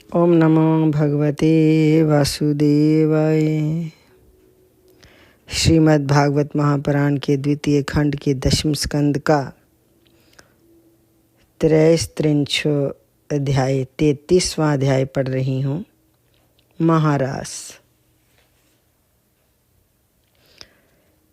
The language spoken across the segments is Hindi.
ओम नमो भगवते वासुदेवाय। श्रीमद् भागवत महापुराण के द्वितीय खंड के 10वें स्कंद का 33 अध्याय 33वां अध्याय पढ़ रही हूँ। महारास।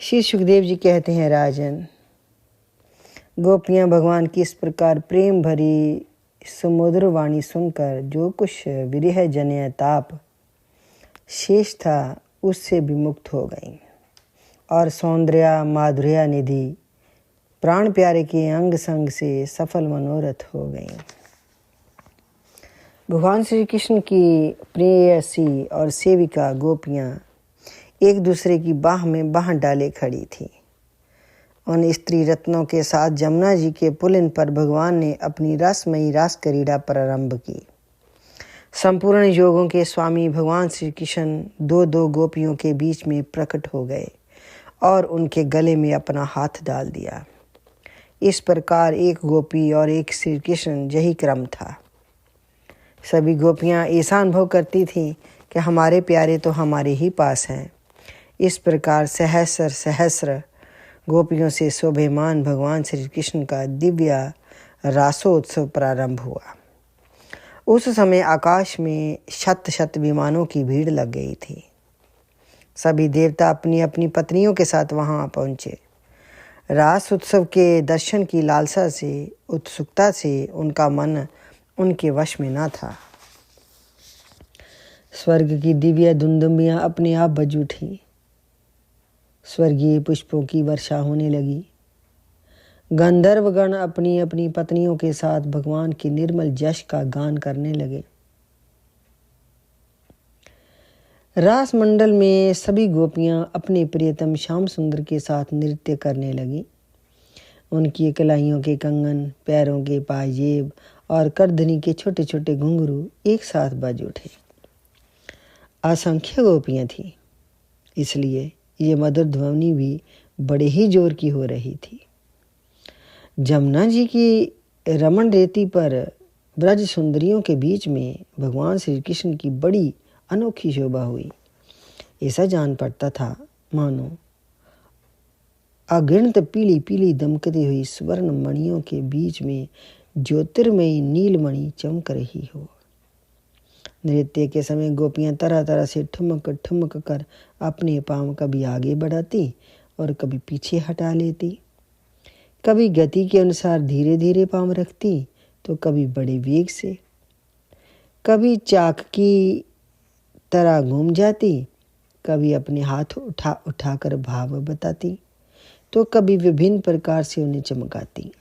श्री सुखदेव जी कहते हैं, राजन, गोपियाँ भगवान की इस प्रकार प्रेम भरी सुमधुर वाणी सुनकर जो कुछ विरह जन्य ताप शेष था उससे विमुक्त हो गईं और सौंदर्या माधुर्या निधि प्राण प्यारे के अंग संग से सफल मनोरथ हो गईं। भगवान श्री कृष्ण की प्रेयसी और सेविका गोपियाँ एक दूसरे की बाह में बाह डाले खड़ी थीं। उन स्त्री रत्नों के साथ जमुना जी के पुलिन पर भगवान ने अपनी रसमयी रास क्रीड़ा प्रारंभ की। संपूर्ण योगों के स्वामी भगवान श्री कृष्ण दो गोपियों के बीच में प्रकट हो गए और उनके गले में अपना हाथ डाल दिया। इस प्रकार एक गोपी और एक श्री कृष्ण यही क्रम था। सभी गोपियां ऐसा अनुभव करती थीं कि हमारे प्यारे तो हमारे ही पास हैं। इस प्रकार सहस्र गोपियों से शोभेमान भगवान श्री कृष्ण का दिव्य रासोत्सव प्रारंभ हुआ। उस समय आकाश में शत विमानों की भीड़ लग गई थी। सभी देवता अपनी अपनी पत्नियों के साथ वहां पहुंचे। रास उत्सव के दर्शन की लालसा से, उत्सुकता से उनका मन उनके वश में न था। स्वर्ग की दिव्य धुंधुमियां अपने आप बज उठी। स्वर्गीय पुष्पों की वर्षा होने लगी। गंधर्वगण अपनी अपनी पत्नियों के साथ भगवान के निर्मल यश का गान करने लगे। रास मंडल में सभी गोपियां अपने प्रियतम श्याम सुंदर के साथ नृत्य करने लगी। उनकी कलाइयों के कंगन, पैरों के पाजेब और करधनी के छोटे छोटे घुंघरू एक साथ बज उठे। असंख्य गोपियां थीं, इसलिए ये मधुर ध्वनि भी बड़े ही जोर की हो रही थी। जमुना जी की रमण रेती पर ब्रज सुंदरियों के बीच में भगवान श्री कृष्ण की बड़ी अनोखी शोभा हुई। ऐसा जान पड़ता था मानो अगिनत पीली पीली दमकती हुई स्वर्ण मणियों के बीच में ज्योतिर्मयी नीलमणि चमक रही हो। नृत्य के समय गोपियां तरह तरह से ठुमक ठुमक कर अपने पांव कभी आगे बढ़ाती और कभी पीछे हटा लेती। कभी गति के अनुसार धीरे धीरे पांव रखती तो कभी बड़े वेग से। कभी चाक की तरह घूम जाती, कभी अपने हाथ उठाकर भाव बताती तो कभी विभिन्न प्रकार से उन्हें चमकाती।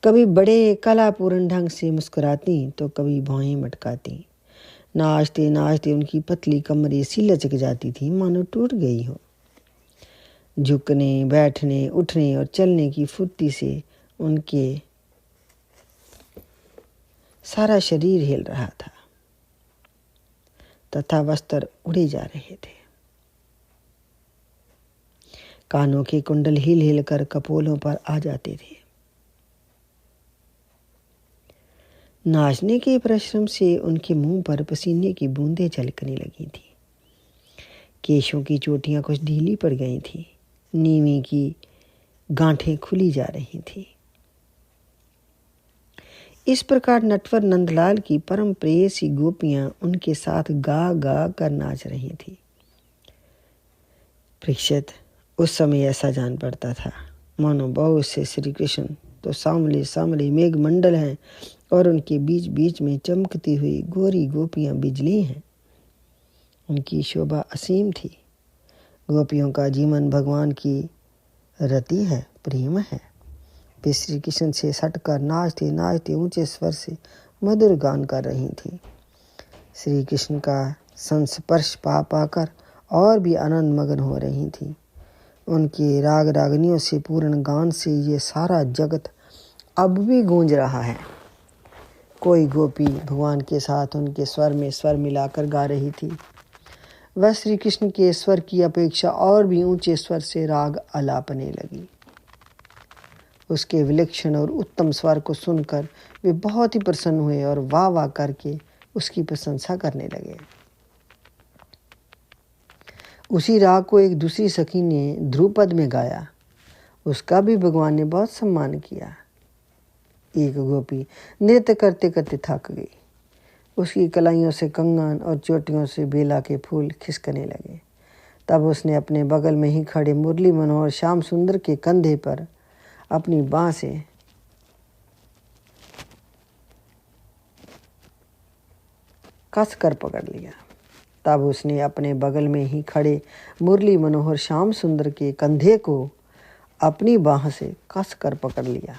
कभी बड़े कलापूर्ण ढंग से मुस्कुराती तो कभी भौहें मटकाती। नाचते नाचते उनकी पतली कमर ऐसी लचक जाती थी मानो टूट गई हो। झुकने, बैठने, उठने और चलने की फुर्ती से उनके सारा शरीर हिल रहा था तथा वस्त्र उड़े जा रहे थे। कानों के कुंडल हिल हिल कर कपोलों पर आ जाते थे। नाचने के परिश्रम से उनके मुंह पर पसीने की बूंदें झलकने लगी थी। केशों की चोटियां कुछ ढीली पड़ गई थी। नीवी की गांठें खुली जा रही थी। इस प्रकार नटवर नंदलाल की परम प्रेयसी गोपियां उनके साथ गा गा कर नाच रही थी। परीक्षित, उस समय ऐसा जान पड़ता था मानो बहुत से श्री कृष्ण तो सामले सामले मेघ मंडल हैं और उनके बीच बीच में चमकती हुई गोरी गोपियां बिजली हैं। उनकी शोभा असीम थी। गोपियों का जीवन भगवान की रति है, प्रेम है। वे श्री कृष्ण से सटकर नाचते नाचते ऊंचे स्वर से मधुर गान कर रही थीं। श्री कृष्ण का संस्पर्श पा पाकर और भी आनंद मगन हो रही थीं। उनके राग रागनियों से पूर्ण गान से ये सारा जगत अब भी गूंज रहा है। कोई गोपी भगवान के साथ उनके स्वर में स्वर मिलाकर गा रही थी। वह श्री कृष्ण के स्वर की अपेक्षा और भी ऊंचे स्वर से राग आलापने लगी। उसके विलक्षण और उत्तम स्वर को सुनकर वे बहुत ही प्रसन्न हुए और वाह वाह करके उसकी प्रशंसा करने लगे। उसी राग को एक दूसरी सखी ने ध्रुपद में गाया। उसका भी भगवान ने बहुत सम्मान किया। एक गोपी नृत्य करते करते थक गई। उसकी कलाइयों से कंगन और चोटियों से बेला के फूल खिसकने लगे। तब उसने अपने बगल में ही खड़े मुरली मनोहर श्याम सुंदर के कंधे पर अपनी बाँह से कस कर पकड़ लिया। तब उसने अपने बगल में ही खड़े मुरली मनोहर श्याम सुंदर के कंधे को अपनी बाँह से कस कर पकड़ लिया।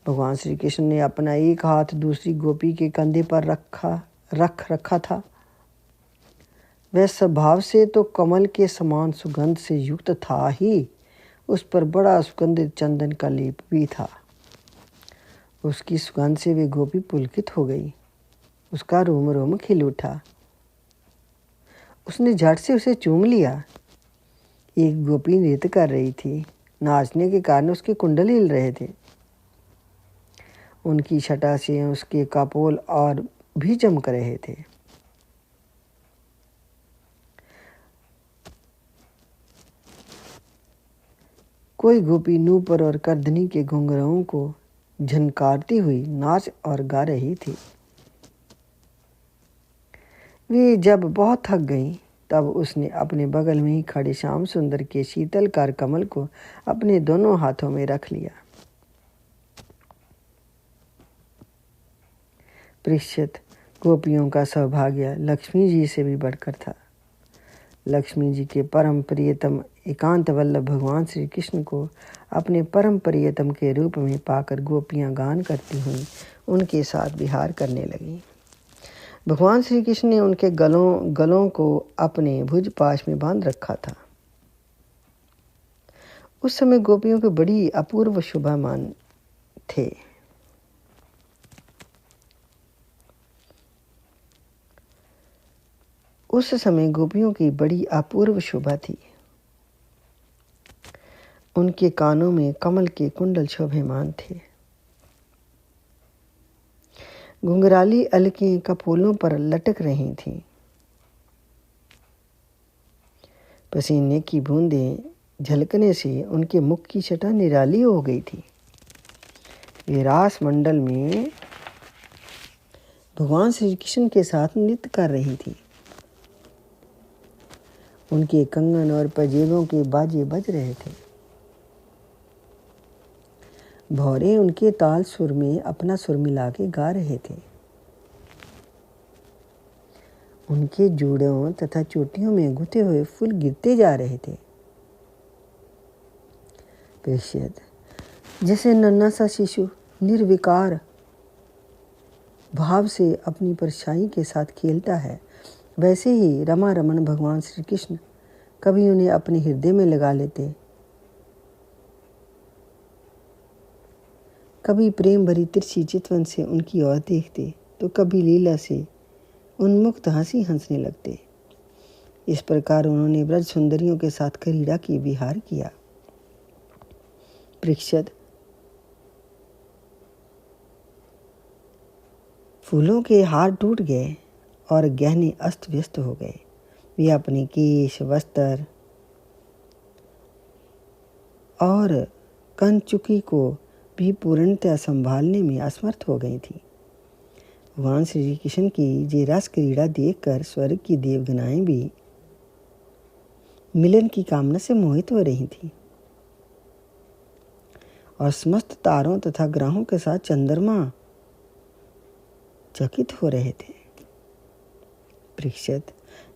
भगवान श्री कृष्ण ने अपना एक हाथ दूसरी गोपी के कंधे पर रख रखा था। वह स्वभाव से तो कमल के समान सुगंध से युक्त था ही, उस पर बड़ा सुगंधित चंदन का लेप भी था। उसकी सुगंध से वे गोपी पुलकित हो गई। उसका रोम रोम खिल उठा। उसने झट से उसे चूम लिया। एक गोपी नृत्य कर रही थी। नाचने के कारण उसके कुंडल हिल रहे थे। उनकी छटा से उसके कपोल और भी चमक रहे थे। कोई गोपी नूपुर और करधनी के घुंघराओं को झनकारती हुई नाच और गा रही थी। वे जब बहुत थक गईं, तब उसने अपने बगल में ही खड़े श्याम सुंदर के शीतल कर कमल को अपने दोनों हाथों में रख लिया। परीक्षित, गोपियों का सौभाग्य लक्ष्मी जी से भी बढ़कर था। लक्ष्मी जी के परम प्रियतम एकांत वल्लभ भगवान श्री कृष्ण को अपने परम प्रियतम के रूप में पाकर गोपियां गान करती हुई उनके साथ विहार करने लगीं। भगवान श्री कृष्ण ने उनके गलों को अपने भुज पाश में बांध रखा था। उस समय गोपियों के बड़ी अपूर्व शोभामान थे। उस समय गोपियों की बड़ी अपूर्व शोभा थी। उनके कानों में कमल के कुंडल शोभायमान थे। घुंघराली अलकें कपोलों पर लटक रही थीं। पसीने की बूंदें झलकने से उनके मुख की छटा निराली हो गई थी। वे रास मंडल में भगवान श्री कृष्ण के साथ नृत्य कर रही थी। उनके कंगन और पजेबों के बाजे बज रहे थे। भौरे उनके ताल सुर में अपना सुर मिला के गा रहे थे। उनके जूड़ों तथा चोटियों में गुथे हुए फूल गिरते जा रहे थे। परीक्षित, जैसे नन्हा सा शिशु निर्विकार भाव से अपनी परछाई के साथ खेलता है, वैसे ही रमा रमन भगवान श्री कृष्ण कभी उन्हें अपने हृदय में लगा लेते, कभी प्रेम भरी तिरछी चितवन से उनकी ओर देखते, तो कभी लीला से उन्मुक्त हंसी हंसने लगते। इस प्रकार उन्होंने ब्रज सुंदरियों के साथ क्रीड़ा की विहार किया। परीक्षित, फूलों के हार टूट गए और गहने अस्त व्यस्त हो गए। वे अपने केश, वस्त्र और कंचुकी को भी पूर्णतः संभालने में असमर्थ हो गई थी। भगवान श्री कृष्ण की ये रस क्रीड़ा देखकर स्वर्ग की देवगनाएं भी मिलन की कामना से मोहित हो रही थी और समस्त तारों तथा ग्रहों के साथ चंद्रमा चकित हो रहे थे। परीक्षित,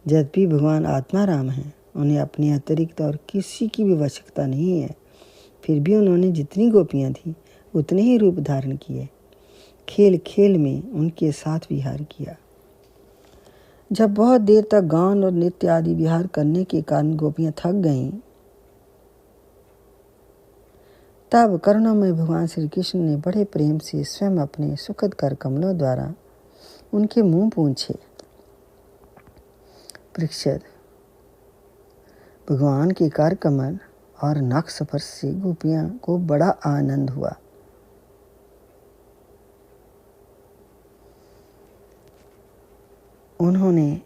जब भी भगवान आत्माराम हैं, उन्हें अपने अतिरिक्त और किसी की भी आवश्यकता नहीं है, फिर भी उन्होंने जितनी गोपियां थी उतने ही रूप धारण किए, खेल खेल में उनके साथ विहार किया। जब बहुत देर तक गान और नृत्य आदि विहार करने के कारण गोपियां थक गईं, तब करुणामय भगवान श्री कृष्ण ने बड़े प्रेम से स्वयं अपने सुखद कर कमलों द्वारा उनके मुंह पूंछे। परीक्षित, भगवान के कर कमल और नख स्पर्श से गोपियां को बड़ा आनंद हुआ। उन्होंने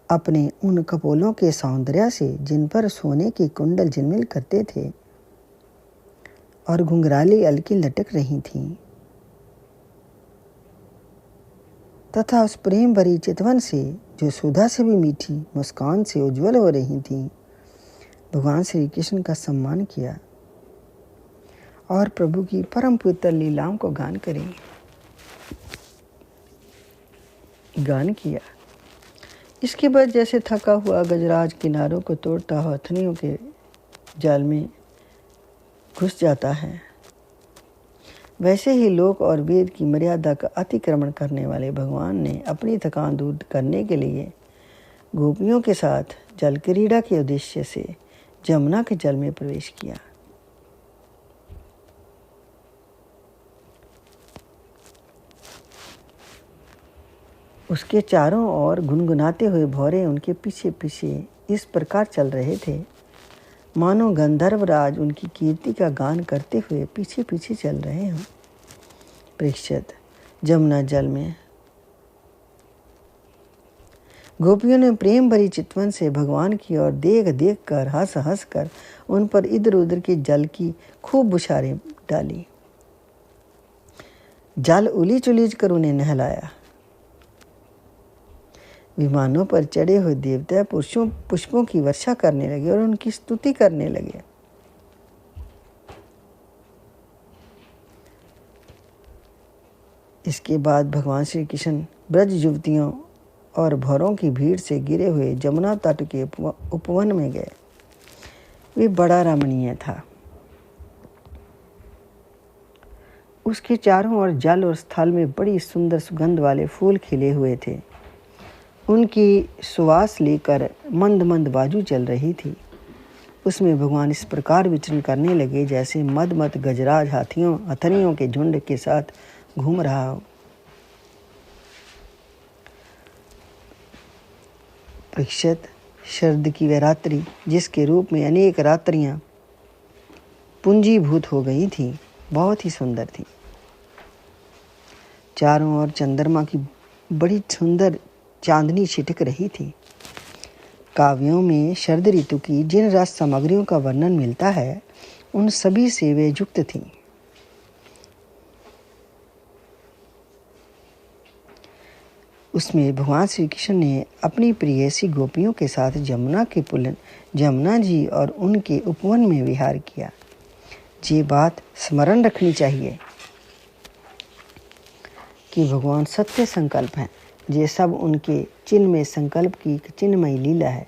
अपने उन कपोलों के सौंदर्य से, जिन पर सोने के कुंडल झिलमिल करते थे और घुंघराली अलकी लटक रही थीं, तथा उस प्रेम भरी चितवन से जो सुधा से भी मीठी मुस्कान से उज्जवल हो रही थी, भगवान श्री कृष्ण का सम्मान किया और प्रभु की परम पवित्र लीलाओं को गान किया। इसके बाद जैसे थका हुआ गजराज किनारों को तोड़ता हुआ हथनियों के जाल में घुस जाता है, वैसे ही लोक और वेद की मर्यादा का अतिक्रमण करने वाले भगवान ने अपनी थकान दूर करने के लिए गोपियों के साथ जल क्रीड़ा के उद्देश्य से जमुना के जल में प्रवेश किया। उसके चारों ओर गुनगुनाते हुए भौरे उनके पीछे पीछे इस प्रकार चल रहे थे मानो गंधर्वराज उनकी कीर्ति का गान करते हुए पीछे पीछे चल रहे हों। परीक्षित, जमुना जल में गोपियों ने प्रेम भरी चितवन से भगवान की ओर देख कर हंस हंस कर उन पर इधर उधर के जल की खूब बुछारें डाली। जल उलीच उलीच कर उन्हें नहलाया। विमानों पर चढ़े हुए देवता पुष्पों की वर्षा करने लगे और उनकी स्तुति करने लगे। इसके बाद भगवान श्री कृष्ण ब्रज युवतियों और भौरों की भीड़ से घिरे हुए जमुना तट के उपवन में गए। वे बड़ा रमणीय था। उसके चारों ओर जल और स्थल में बड़ी सुंदर सुगंध वाले फूल खिले हुए थे। उनकी सुवास लेकर मंद मंद बाजू चल रही थी। उसमें भगवान इस प्रकार विचरण करने लगे जैसे मद गजराज हथनियों के झुंड के साथ घूम रहा हो। परीक्षित, शरद की वह रात्रि जिसके रूप में अनेक रात्रियां पूंजीभूत हो गई थी, बहुत ही सुंदर थी। चारों ओर चंद्रमा की बड़ी सुंदर चांदनी छिटक रही थी। काव्यों में शरद ऋतु की जिन रस सामग्रियों का वर्णन मिलता है, उन सभी से वे युक्त थीं। उसमें भगवान श्री कृष्ण ने अपनी प्रियसी गोपियों के साथ जमुना जी और उनके उपवन में विहार किया। ये बात स्मरण रखनी चाहिए कि भगवान सत्य संकल्प हैं। ये सब उनके चिन्ह में संकल्प की चिन्हमयी लीला है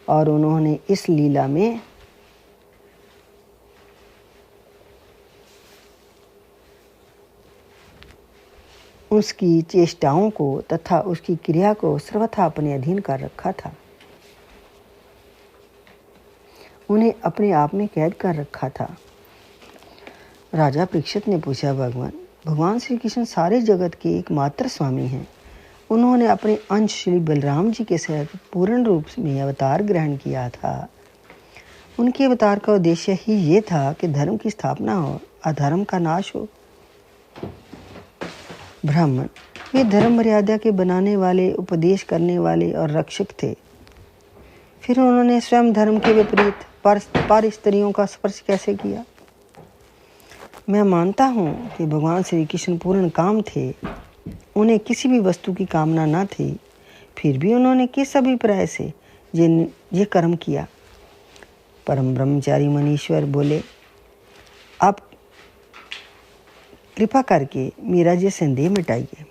और उन्होंने इस लीला में उसकी चेष्टाओं को तथा उसकी क्रिया को सर्वथा अपने अधीन कर रखा था। उन्हें अपने आप में कैद कर रखा था। राजा परीक्षित ने पूछा, भगवान श्री कृष्ण सारे जगत के एकमात्र स्वामी हैं। उन्होंने अपने अंश श्री बलराम जी के साथ पूर्ण रूप में अवतार ग्रहण किया था। उनके अवतार का उद्देश्य ही ये था कि धर्म की स्थापना हो, अधर्म का नाश हो। ब्राह्मण वे धर्म मर्यादा के बनाने वाले, उपदेश करने वाले और रक्षक थे। फिर उन्होंने स्वयं धर्म के विपरीत पर स्त्रियों का स्पर्श कैसे किया? मैं मानता हूँ कि भगवान श्री कृष्ण पूर्ण काम थे। उन्हें किसी भी वस्तु की कामना न थी, फिर भी उन्होंने किस अभिप्राय से ये कर्म किया? परम ब्रह्मचारी मनीश्वर बोले, आप कृपा करके मेरा ये संदेह मिटाइए।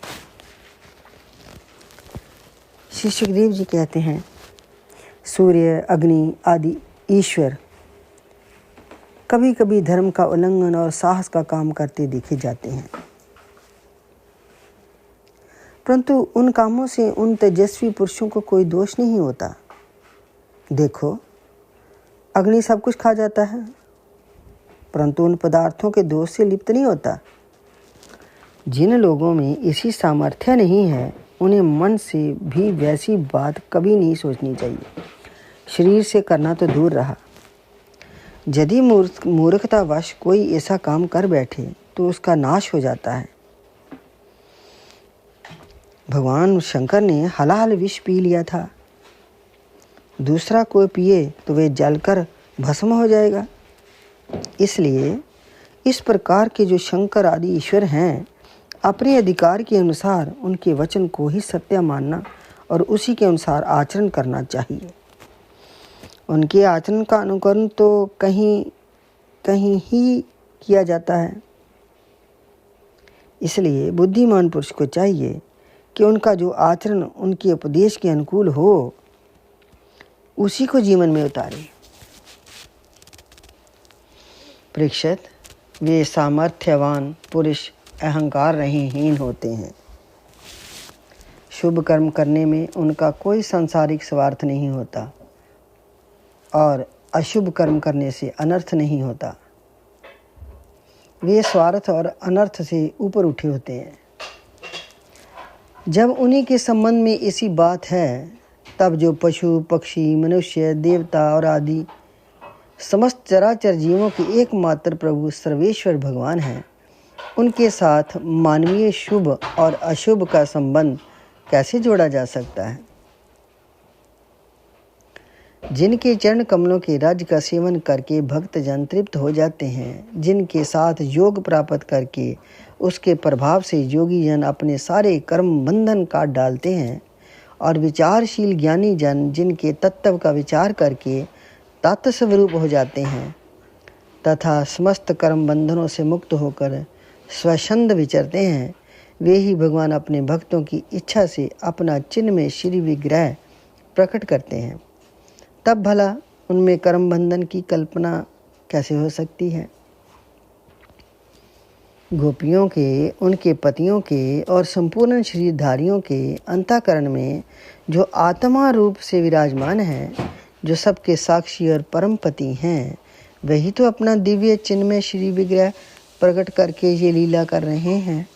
श्री सुखदेव जी कहते हैं, सूर्य, अग्नि आदि ईश्वर कभी कभी धर्म का उल्लंघन और साहस का काम करते देखे जाते हैं, परंतु उन कामों से उन तेजस्वी पुरुषों को कोई दोष नहीं होता। देखो, अग्नि सब कुछ खा जाता है, परंतु उन पदार्थों के दोष से लिप्त नहीं होता। जिन लोगों में इसी सामर्थ्य नहीं है, उन्हें मन से भी वैसी बात कभी नहीं सोचनी चाहिए। शरीर से करना तो दूर रहा, यदि मूर्खतावश कोई ऐसा काम कर बैठे तो उसका नाश हो जाता है। भगवान शंकर ने हलाल विष पी लिया था, दूसरा कोई पिए तो वे जलकर भस्म हो जाएगा। इसलिए इस प्रकार के जो शंकर आदि ईश्वर हैं, अपने अधिकार के अनुसार उनके वचन को ही सत्य मानना और उसी के अनुसार आचरण करना चाहिए। उनके आचरण का अनुकरण तो कहीं कहीं ही किया जाता है। इसलिए बुद्धिमान पुरुष को चाहिए कि उनका जो आचरण उनके उपदेश के अनुकूल हो, उसी को जीवन में उतारे। परीक्षित, वे सामर्थ्यवान पुरुष अहंकार रहितहीन होते हैं। शुभ कर्म करने में उनका कोई सांसारिक स्वार्थ नहीं होता और अशुभ कर्म करने से अनर्थ नहीं होता। वे स्वार्थ और अनर्थ से ऊपर उठे होते हैं। जब उन्हीं के संबंध में ऐसी बात है, तब जो पशु पक्षी मनुष्य देवता और आदि समस्त चराचर जीवों के एकमात्र प्रभु सर्वेश्वर भगवान हैं, उनके साथ मानवीय शुभ और अशुभ का संबंध कैसे जोड़ा जा सकता है। जिनके चरण कमलों के राज्य का सेवन करके भक्त जन तृप्त हो जाते हैं, जिनके साथ योग प्राप्त करके उसके प्रभाव से योगी जन अपने सारे कर्म बंधन काट डालते हैं, और विचारशील ज्ञानी जन जिनके तत्व का विचार करके तत्व स्वरूप हो जाते हैं तथा समस्त कर्म बंधनों से मुक्त होकर स्वच्छंद विचरते हैं, वे ही भगवान अपने भक्तों की इच्छा से अपना चिन्ह में श्री विग्रह प्रकट करते हैं। तब भला उनमें कर्म बंधन की कल्पना कैसे हो सकती है। गोपियों के, उनके पतियों के और संपूर्ण शरीरधारियों के अंतःकरण में जो आत्मा रूप से विराजमान है, जो सबके साक्षी और परम पति हैं, वही तो अपना दिव्य चिन्ह में श्री विग्रह प्रकट करके ये लीला कर रहे हैं।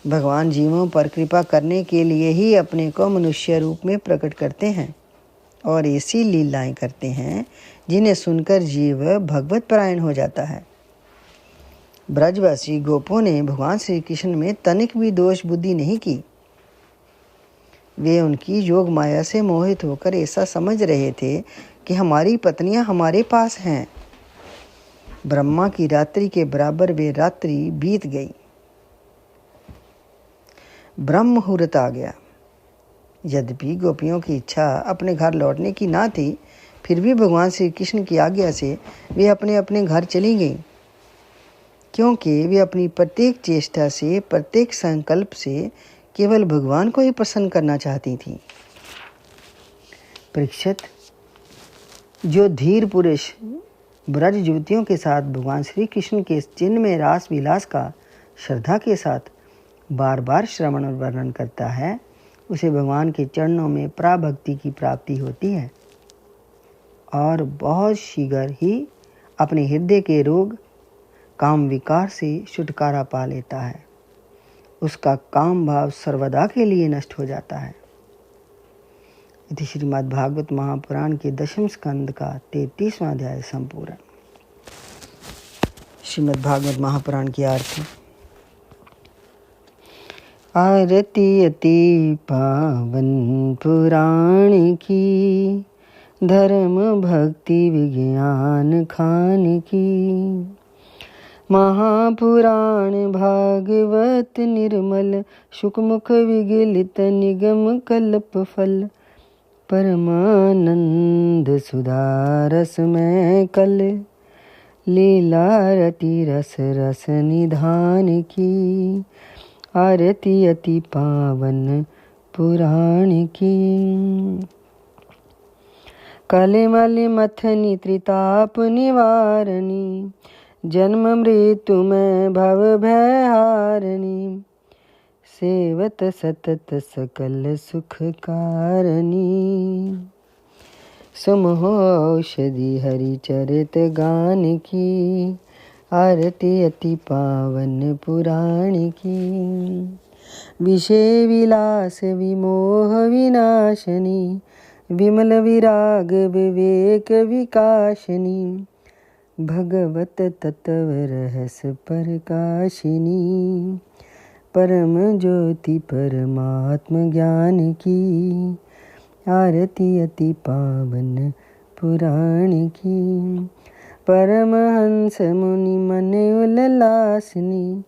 भगवान जीवों पर कृपा करने के लिए ही अपने को मनुष्य रूप में प्रकट करते हैं और ऐसी लीलाएं करते हैं जिन्हें सुनकर जीव भगवत परायण हो जाता है। ब्रजवासी गोपों ने भगवान श्री कृष्ण में तनिक भी दोष बुद्धि नहीं की। वे उनकी योग माया से मोहित होकर ऐसा समझ रहे थे कि हमारी पत्नियां हमारे पास हैं। ब्रह्मा की रात्रि के बराबर वे रात्रि बीत गई। ब्रह्म मुहूर्त आ गया। यद्यपि गोपियों की इच्छा अपने घर लौटने की ना थी, फिर भी भगवान श्री कृष्ण की आज्ञा से वे अपने अपने घर चली गईं, क्योंकि वे अपनी प्रत्येक चेष्टा से, प्रत्येक संकल्प से केवल भगवान को ही प्रसन्न करना चाहती थीं। परीक्षित, जो धीर पुरुष ब्रज युवतियों के साथ भगवान श्री कृष्ण के चिन्ह में रास विलास का श्रद्धा के साथ बार बार श्रवण और वर्णन करता है, उसे भगवान के चरणों में पराभक्ति की प्राप्ति होती है और बहुत शीघ्र ही अपने हृदय के रोग काम विकार से छुटकारा पा लेता है। उसका काम भाव सर्वदा के लिए नष्ट हो जाता है। इति श्रीमद्भागवत महापुराण के 10वें स्कंद का 33वां अध्याय संपूर्ण। श्रीमद्भागवत महापुराण की आरती। आरती अति पावन पुराण की, धर्म भक्ति विज्ञान खान की। महापुराण भागवत निर्मल, शुकमुख विगलित निगम कल्प फल। परमानंद सुधा रस में कल, लीला रति रस रस निधान की। आरती अति पावन पुराण की। कलिमल मथनी त्रिताप निवारणी, जन्म मृत्यु में भव भय हारणी। सेवत सतत सकल सुख कारणी, सुमहो औषधि हरि चरित गान की। आरती अति पावन पुराण की। विषय विलास विमोह विनाशनी, विमल विराग विवेक विकासिनी, भगवत तत्व रहस प्रकाशिनी, परम ज्योति परमात्म ज्ञान की, आरती अति पावन पुराण की। परमहंस मुनि मन उल्लासिनी,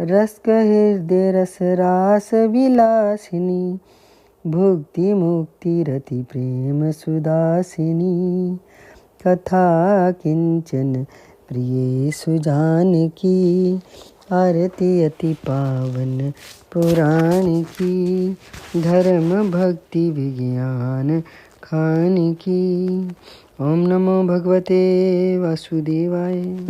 रस हृदय रस रास विलासिनी, भुक्ति मुक्ति रति प्रेम सुदासिनी, कथा किंचन प्रिय सुजान की, आरती अति पावन पुराण की, धर्म भक्ति विज्ञान खान की। ओम नमो भगवते वासुदेवाय।